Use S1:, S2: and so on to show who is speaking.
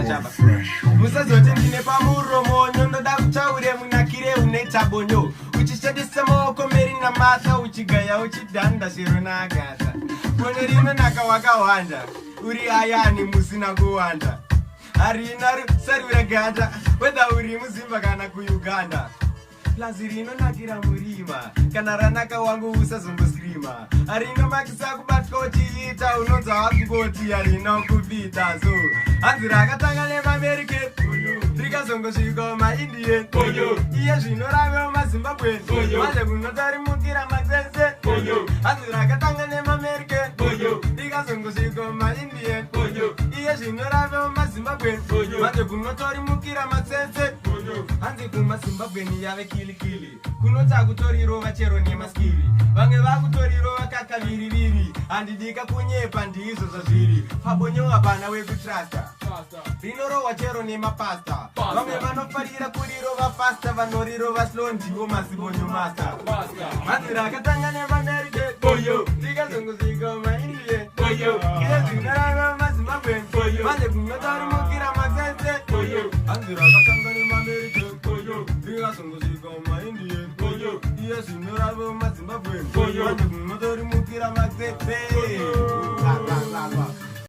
S1: chaba musazoti ndine pamuromo ndoda kutaure munakire unoita bonyo uchishandisa maoko meri namata uchigaya uchidhanda zviro naagata bonyo rinonaka wakawanda uri ayani musina kuwanda harina sarura ganda whether uri muzimba kana kuuganda plazi rinonakira murima kana ranaka wangu usazomboskrima harina makisa kubatwa uchiita unonza wakungoti harina kupita so hanzi rakatanga nemamerika rikazongosvika maindian iye zvinorava mazimbabwe manje kunotarimukira mazenze hanzi rakatanga nemamerika rikazongosvika maindian iye zvinorava mazimbabwe manje kunotarimukira mazenze hanzi kumazimbabweni yave kilikili kunota kutorirova chero nemaskiri vamwe vakutorirova kakaviriviri handidika kunyepa ndizvo zvazviri pabonyo hapana wekutrasta rinorohwa chero nemapasta vamwe vanofarira kurirova fasta vanorirova slow ndivo mazibonyo masta hanzi rakatanga nemamerika rikazongosvika maindian iye zvinorava mazimbabweni manje kunotarimukira mazenze hanzi rakatanga nemamerika rikazongosvika maindian iye zvinorava mazimbabweni manje kunotarimukira mazenze